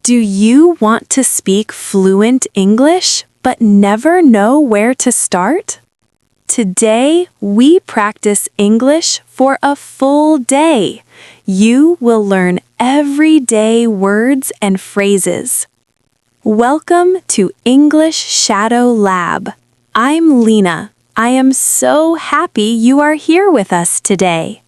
Do you want to speak fluent English but never know where to start? Today, we practice English for a full day. You will learn everyday words and phrases. Welcome to English Shadow Lab. I'm Lina. I am so happy you are here with us today.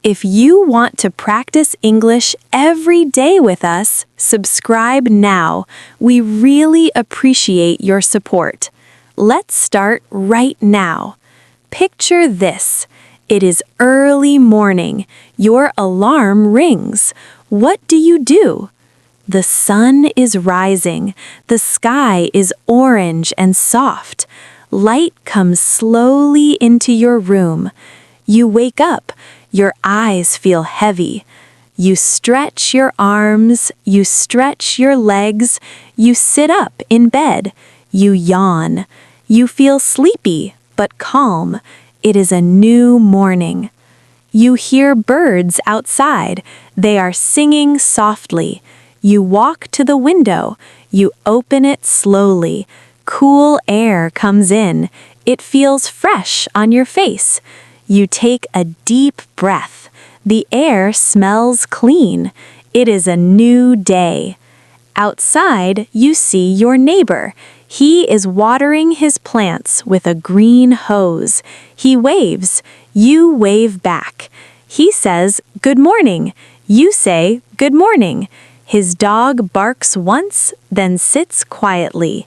If you want to practice English every day with us, subscribe now. We really appreciate your support. Let's start right now. Picture this. It is early morning. Your alarm rings. What do? The sun is rising. The sky is orange and soft. Light comes slowly into your room. You wake up. Your eyes feel heavy. You stretch your arms, you stretch your legs, you sit up in bed, you yawn. You feel sleepy, but calm. It is a new morning. You hear birds outside. They are singing softly. You walk to the window. You open it slowly. Cool air comes in. It feels fresh on your face. You take a deep breath. The air smells clean. It is a new day. Outside, you see your neighbor. He is watering his plants with a green hose. He waves. You wave back. He says, "Good morning." You say, "Good morning." His dog barks once, then sits quietly.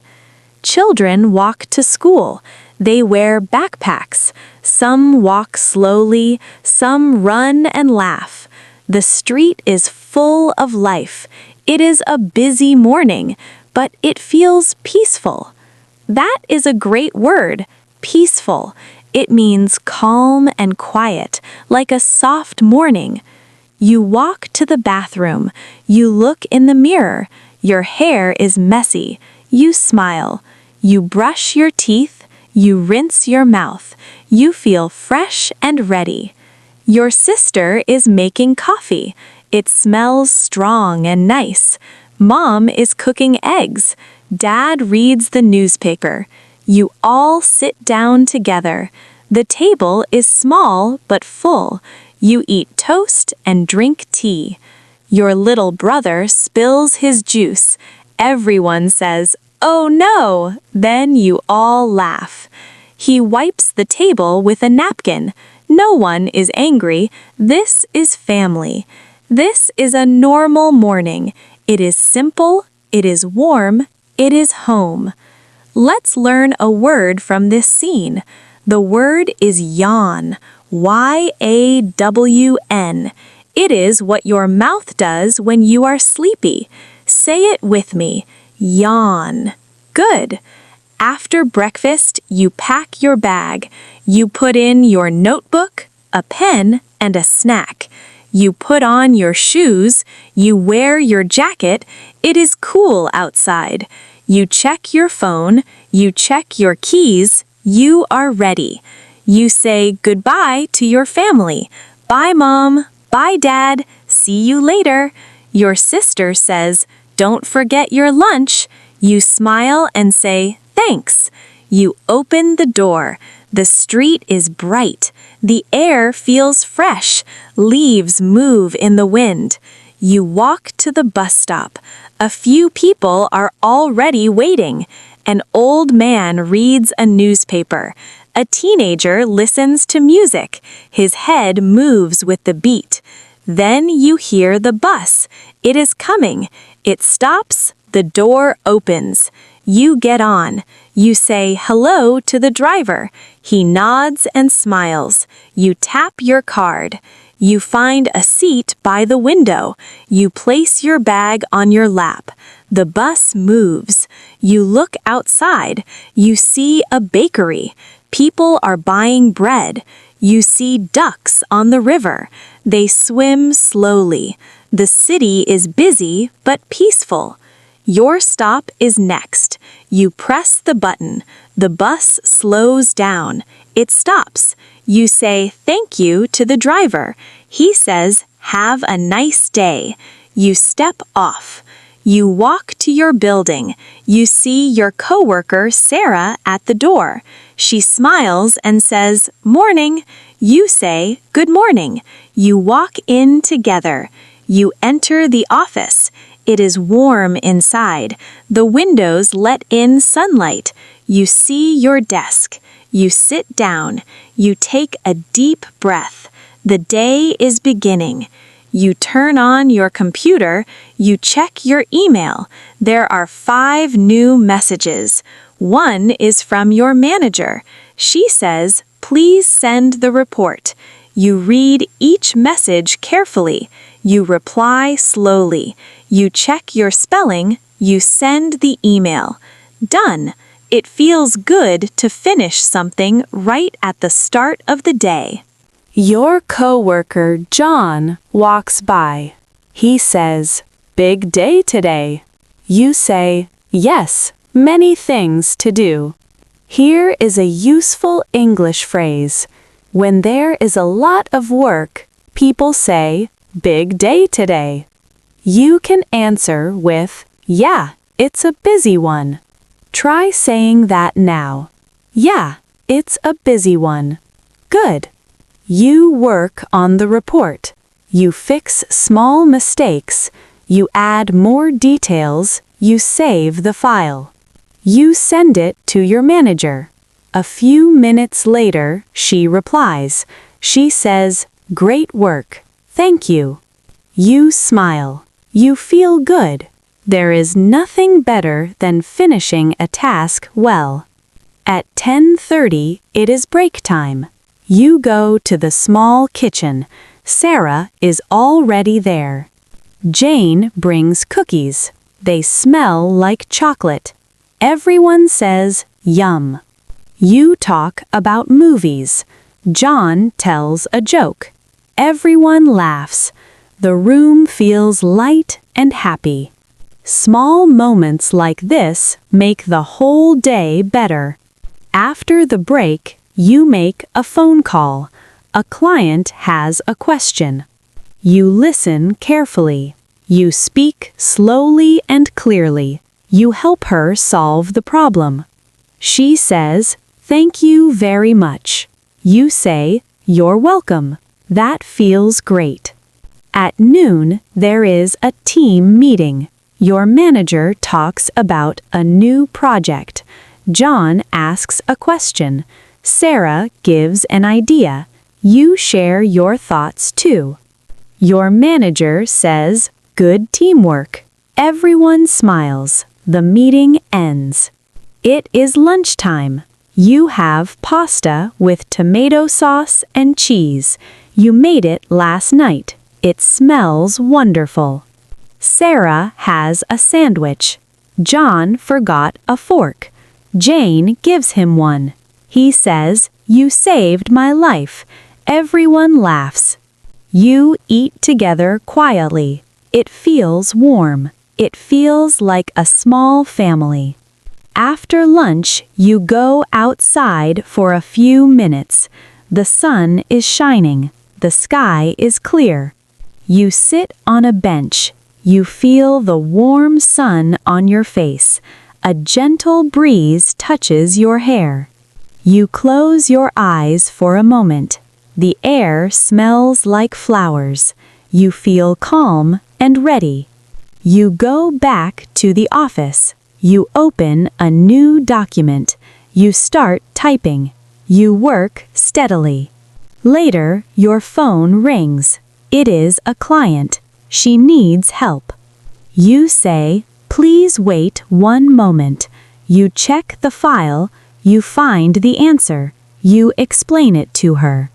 Children walk to school. They wear backpacks. Some walk slowly, some run and laugh. The street is full of life. It is a busy morning, but it feels peaceful. That is a great word, peaceful. It means calm and quiet, like a soft morning. You walk to the bathroom. You look in the mirror. Your hair is messy. You smile. You brush your teeth. You rinse your mouth. You feel fresh and ready. Your sister is making coffee. It smells strong and nice. Mom is cooking eggs. Dad reads the newspaper. You all sit down together. The table is small but full. You eat toast and drink tea. Your little brother spills his juice. Everyone says, "Oh no!" Then you all laugh. He wipes the table with a napkin. No one is angry. This is family. This is a normal morning. It is simple. It is warm. It is home. Let's learn a word from this scene. The word is yawn. Y-A-W-N. It is what your mouth does when you are sleepy. Say it with me. Yawn. Good. After breakfast, you pack your bag. You put in your notebook, a pen, and a snack. You put on your shoes. You wear your jacket. It is cool outside. You check your phone. You check your keys. You are ready. You say goodbye to your family. Bye, Mom. Bye, Dad. See you later. Your sister says, "Don't forget your lunch." You smile and say, "Thanks." You open the door. The street is bright. The air feels fresh. Leaves move in the wind. You walk to the bus stop. A few people are already waiting. An old man reads a newspaper. A teenager listens to music. His head moves with the beat. Then you hear the bus. It is coming. It stops. The door opens. You get on. You say hello to the driver. He nods and smiles. You tap your card. You find a seat by the window. You place your bag on your lap. The bus moves. You look outside. You see a bakery. People are buying bread. You see ducks on the river. They swim slowly. The city is busy but peaceful. Your stop is next. You press the button. The bus slows down. It stops. You say thank you to the driver. He says, "Have a nice day." You step off. You walk to your building. You see your coworker, Sarah, at the door. She smiles and says, "Morning." You say, "Good morning." You walk in together. You enter the office. It is warm inside. The windows let in sunlight. You see your desk. You sit down. You take a deep breath. The day is beginning. You turn on your computer. You check your email. There are 5 new messages. One is from your manager. She says, "Please send the report." You read each message carefully. You reply slowly. You check your spelling. You send the email. Done. It feels good to finish something right at the start of the day. Your coworker, John, walks by. He says, "Big day today." You say, "Yes, many things to do." Here is a useful English phrase. When there is a lot of work, people say, "Big day today." You can answer with, "Yeah, it's a busy one." Try saying that now. "Yeah, it's a busy one." Good. You work on the report. You fix small mistakes. You add more details. You save the file. You send it to your manager. A few minutes later, she replies. She says, "Great work. Thank you." You smile. You feel good. There is nothing better than finishing a task well. At 10:30, it is break time. You go to the small kitchen. Sarah is already there. Jane brings cookies. They smell like chocolate. Everyone says, "Yum." You talk about movies. John tells a joke. Everyone laughs. The room feels light and happy. Small moments like this make the whole day better. After the break, you make a phone call. A client has a question. You listen carefully. You speak slowly and clearly. You help her solve the problem. She says, "Thank you very much." You say, "You're welcome." That feels great. At noon, there is a team meeting. Your manager talks about a new project. John asks a question. Sarah gives an idea. You share your thoughts too. Your manager says, "Good teamwork." Everyone smiles. The meeting ends. It is lunchtime. You have pasta with tomato sauce and cheese. You made it last night. It smells wonderful. Sarah has a sandwich. John forgot a fork. Jane gives him one. He says, "You saved my life." Everyone laughs. You eat together quietly. It feels warm. It feels like a small family. After lunch, you go outside for a few minutes. The sun is shining. The sky is clear. You sit on a bench. You feel the warm sun on your face. A gentle breeze touches your hair. You close your eyes for a moment. The air smells like flowers. You feel calm and ready. You go back to the office. You open a new document. You start typing. You work steadily. Later, your phone rings. It is a client. She needs help. You say, "Please wait one moment." You check the file. You find the answer. You explain it to her.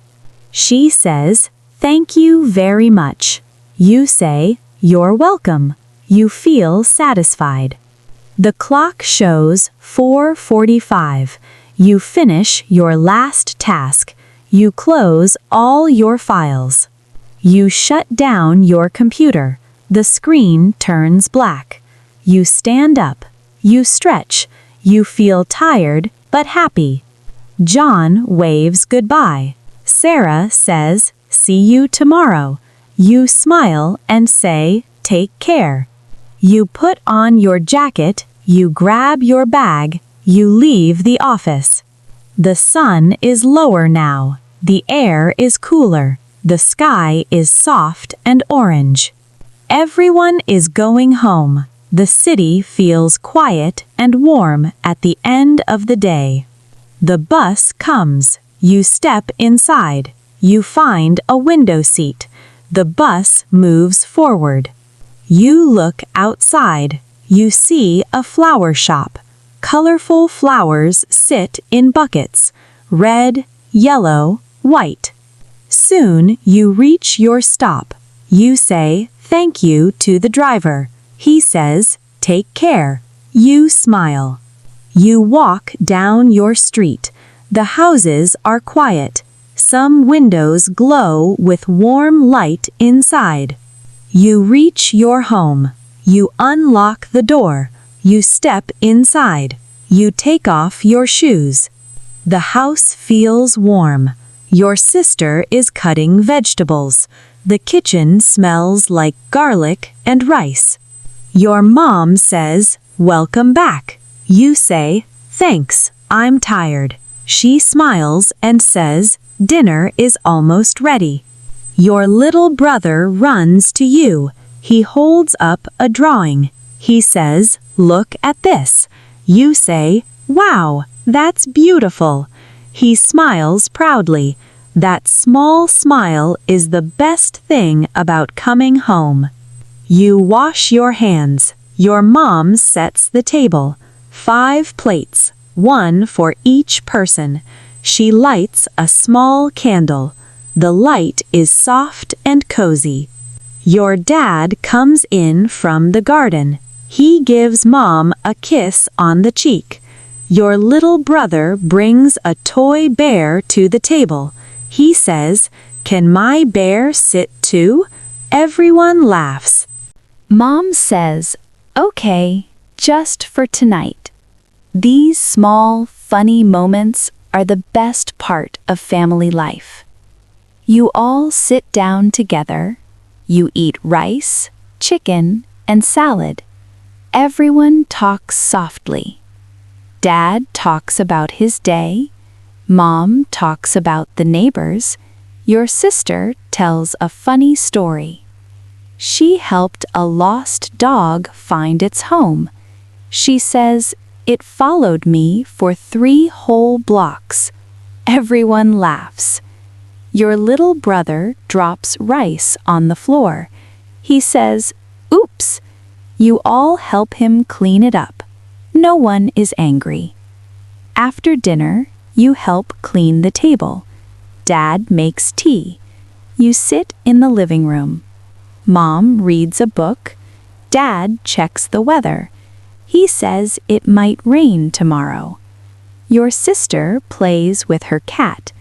She says, "Thank you very much." You say, "You're welcome." You feel satisfied. The clock shows 4:45. You finish your last task. You close all your files. You shut down your computer. The screen turns black. You stand up. You stretch. You feel tired but happy. John waves goodbye. Sarah says, "See you tomorrow." You smile and say, "Take care." You put on your jacket, you grab your bag, you leave the office. The sun is lower now. The air is cooler. The sky is soft and orange. Everyone is going home. The city feels quiet and warm at the end of the day. The bus comes. You step inside. You find a window seat. The bus moves forward. You look outside. You see a flower shop. Colorful flowers sit in buckets. Red, yellow, white. Soon you reach your stop. You say thank you to the driver. He says, take care. You smile. You walk down your street. The houses are quiet. Some windows glow with warm light inside. You reach your home. You unlock the door. You step inside. You take off your shoes. The house feels warm. Your sister is cutting vegetables. The kitchen smells like garlic and rice. Your mom says, welcome back. You say, thanks, I'm tired. She smiles and says, dinner is almost ready. Your little brother runs to you. He holds up a drawing. He says, look at this. You say, wow, that's beautiful. He smiles proudly. That small smile is the best thing about coming home. You wash your hands. Your mom sets the table. 5 plates, 1 for each person. She lights a small candle. The light is soft and cozy. Your dad comes in from the garden. He gives Mom a kiss on the cheek. Your little brother brings a toy bear to the table. He says, can my bear sit too? Everyone laughs. Mom says, okay, just for tonight. These small, funny moments are the best part of family life. You all sit down together. You eat rice, chicken, and salad. Everyone talks softly. Dad talks about his day. Mom talks about the neighbors. Your sister tells a funny story. She helped a lost dog find its home. She says, it followed me for 3 whole blocks. Everyone laughs. Your little brother drops rice on the floor. He says, oops. You all help him clean it up. No one is angry. After dinner, you help clean the table. Dad makes tea. You sit in the living room. Mom reads a book. Dad checks the weather. He says it might rain tomorrow. Your sister plays with her cat.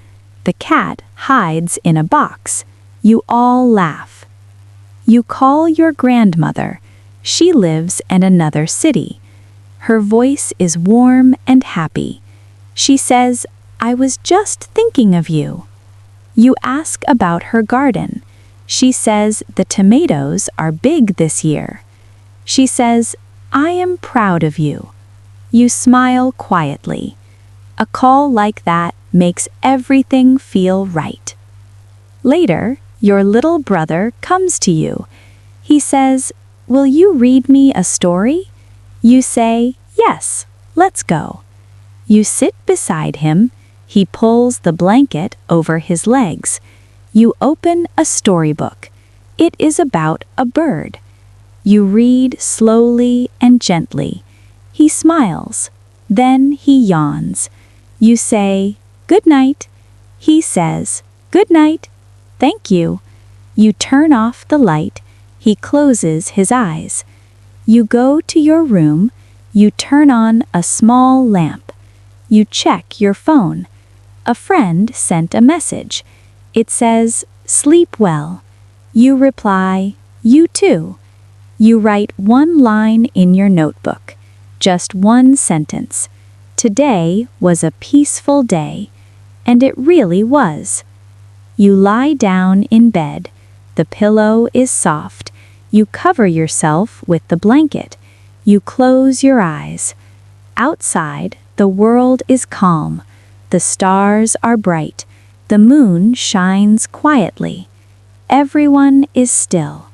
The cat hides in a box. You all laugh. You call your grandmother. She lives in another city. Her voice is warm and happy. She says, I was just thinking of you. You ask about her garden. She says the tomatoes are big this year. She says, I am proud of you. You smile quietly. A call like that makes everything feel right. Later, your little brother comes to you. He says, will you read me a story? You say, yes, let's go. You sit beside him. He pulls the blanket over his legs. You open a storybook. It is about a bird. You read slowly and gently. He smiles. Then he yawns. You say, good night. He says, good night. Thank you. You turn off the light. He closes his eyes. You go to your room. You turn on a small lamp. You check your phone. A friend sent a message. It says, sleep well. You reply, you too. You write 1 line in your notebook, just 1 sentence. Today was a peaceful day, and it really was. You lie down in bed. The pillow is soft. You cover yourself with the blanket. You close your eyes. Outside, the world is calm. The stars are bright. The moon shines quietly. Everyone is still.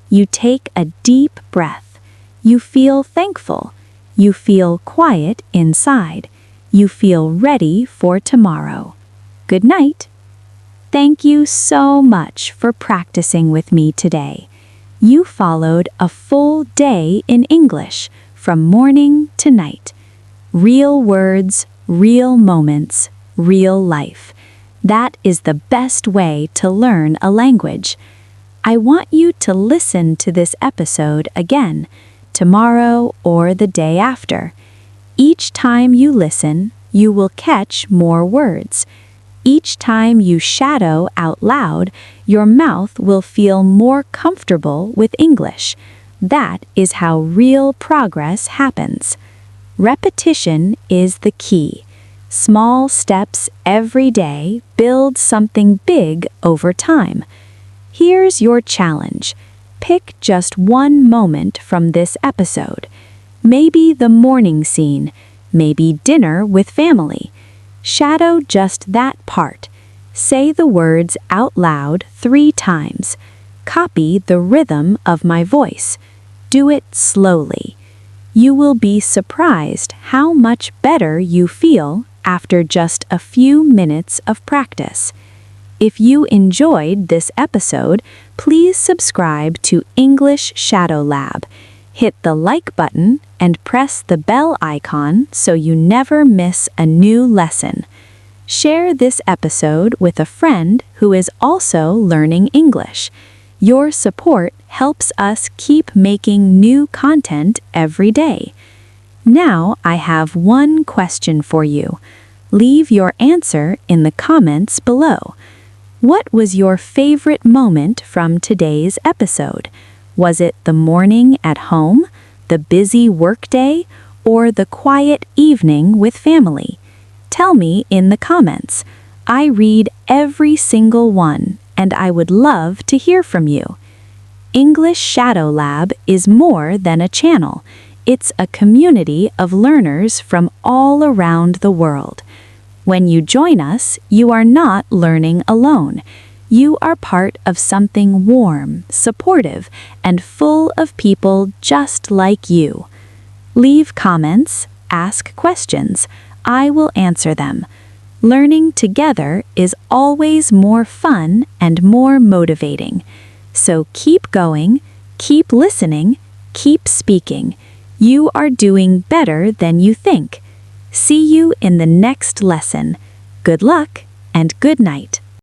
You take a deep breath. You feel thankful. You feel quiet inside. You feel ready for tomorrow. Good night. Thank you so much for practicing with me today. You followed a full day in English, from morning to night. Real words, real moments, real life. That is the best way to learn a language. I want you to listen to this episode again, tomorrow or the day after. Each time you listen, you will catch more words. Each time you shadow out loud, your mouth will feel more comfortable with English. That is how real progress happens. Repetition is the key. Small steps every day build something big over time. Here's your challenge. Pick just one moment from this episode. Maybe the morning scene, maybe dinner with family. Shadow just that part. Say the words out loud 3 times. Copy the rhythm of my voice. Do it slowly. You will be surprised how much better you feel after just a few minutes of practice. If you enjoyed this episode, please subscribe to English Shadow Lab. Hit the like button and press the bell icon so you never miss a new lesson. Share this episode with a friend who is also learning English. Your support helps us keep making new content every day. Now I have one question for you. Leave your answer in the comments below. What was your favorite moment from today's episode? Was it the morning at home, the busy workday, or the quiet evening with family? Tell me in the comments. I read every single one, and I would love to hear from you. English Shadow Lab is more than a channel. It's a community of learners from all around the world. When you join us, you are not learning alone. You are part of something warm, supportive, and full of people just like you. Leave comments, ask questions. I will answer them. Learning together is always more fun and more motivating. So keep going, keep listening, keep speaking. You are doing better than you think. See you in the next lesson. Good luck and good night.